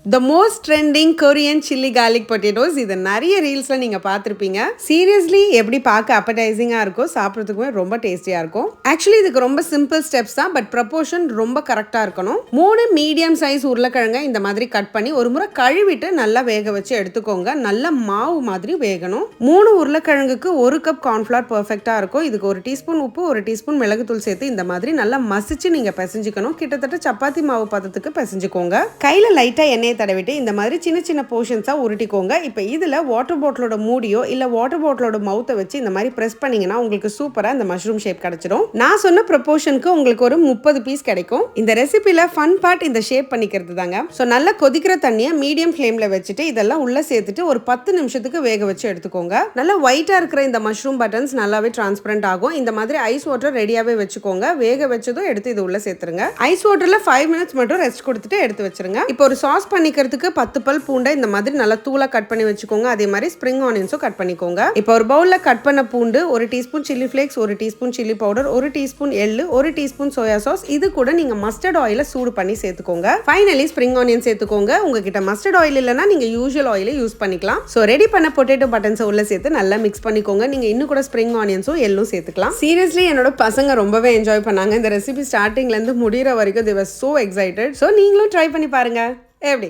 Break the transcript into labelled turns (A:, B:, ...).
A: The most trending Korean chili garlic potatoes. இது நிறைய ரீல்ஸ்ல நீங்க பார்த்திருப்பீங்க. சீரியஸ்லி எப்படி பார்க்க அப்படைசிங்கா இருக்கும், சாப்பிடுறதுக்குமே ரொம்ப டேஸ்டியா இருக்கும். ஆக்சுவலி இதுக்கு ரொம்ப சிம்பிள் ஸ்டெப்ஸ் தான், பட் ப்ரொபோர்ஷன் ரொம்ப கரெக்டா இருக்கணும். 3 மீடியம் சைஸ் உருளைக்கிழங்க இந்த மாதிரி கட் பண்ணி ஒரு முறை கழுவிட்டு நல்லா வேக வச்சு எடுத்துக்கோங்க. நல்ல மாவு மாதிரி வேகணும். 3 உருளைக்கிழங்குக்கு 1 கப் கார்ன்ஃப்ளவர் பெர்ஃபெக்ட்டா இருக்கும். இதுக்கு 1 டீஸ்பூன் உப்பு, 1 டீஸ்பூன் மிளகுத்தூள் சேர்த்து இந்த மாதிரி நல்லா மசிச்சு நீங்க பிசைஞ்சுக்கணும். கிட்டத்தட்ட சப்பாத்தி மாவு பதத்துக்கு பிசைஞ்சுக்கோங்க. கையில லைட்டா எண்ணெய் தடவிட்டு இந்த மாதிரி சின்ன சின்ன போர்ஷன்ஸா உருட்டிக்கோங்க. இப்போ இதுல வாட்டர் பாட்டிலோட மூடியோ இல்ல வாட்டர் பாட்டிலோட மவுத்தை வச்சு இந்த மாதிரி பிரஸ் பண்ணீங்கன்னா உங்களுக்கு சூப்பரா இந்த மஷ்ரூம் ஷேப் கிடைச்சிடும். நான் சொன்ன ப்ரொபோர்ஷனுக்கு உங்களுக்கு ஒரு 30 பீஸ் கிடைக்கும். இந்த ரெசிபில ஃபன் பார்ட் இந்த ஷேப் பண்ணிக்கிறது தாங்க. ஸோ நல்லா கொதிக்கிற தண்ணியை மீடியம் ஃப்ளேம்ல வச்சுட்டு இதெல்லாம் உள்ள சேர்த்துட்டு ஒரு 10 நிமிஷத்துக்கு வேக வச்சு எடுத்துக்கோங்க. நல்லா ஒயிட்டா இருக்கிற இந்த மஷ்ரூம் பட்டன்ஸ் நல்லாவே டிரான்ஸ்பரண்ட் ஆகும். இந்த மாதிரி ஐஸ் வாட்டர் ரெடியாவே வச்சுக்கோங்க. வேக வச்சதும் எடுத்து இது உள்ள சேர்த்துருங்க. ஐஸ் வாட்டர்ல 5 மினிட்ஸ் மட்டும் ரெஸ்ட் கொடுத்துட்டு எடுத்து வச்சிருங்க. இப்போ ஒரு சாஸ் பண்ணிக்கிறதுக்கு 10 பல் பூண்டை இந்த மாதிரி நல்லா தூளா கட் பண்ணி வச்சுக்கோங்க. அதே மாதிரி ஸ்ப்ரிங் ஆனியன்ஸும் கட் பண்ணிக்கோங்க. இப்போ ஒரு பவுல்ல கட் பண்ண பூண்டு, 1 teaspoon chilli flakes, 1 teaspoon chilli powder, 1 teaspoon எள்ளு, 1 டீஸ்பூன் சோயா சாஸ், இது கூட நீங்க மஸ்டர்ட் ஆயில சூடு பண்ணி சேர்த்துக்கோங்க. ஃபைனலி ஸ்ப்ரிங் ஆனியன் சேர்த்துக்கோங்க. உங்ககிட்ட மஸ்டர்ட் ஆயில் இல்லைன்னா நீங்க யூஷுவல் ஆயில யூஸ் பண்ணிக்கலாம். ஸோ ரெடி பண்ண பொட்டேட்டோ பட்டன்ஸை உள்ள சேர்த்து நல்லா மிக்ஸ் பண்ணிக்கோங்க. நீங்க இன்னும் கூட ஸ்ப்ரிங் ஆனியன்ஸும் எள்ளும் சேர்த்துக்கலாம். சீரியஸ்லி என்னோட பசங்க ரொம்பவே என்ஜாய் பண்ணாங்க. இந்த ரெசிபி ஸ்டார்டிங்ல இருந்து முடிகிற வரைக்கும் they were so excited. So நீங்களும் ட்ரை பண்ணி பாருங்க. எப்படி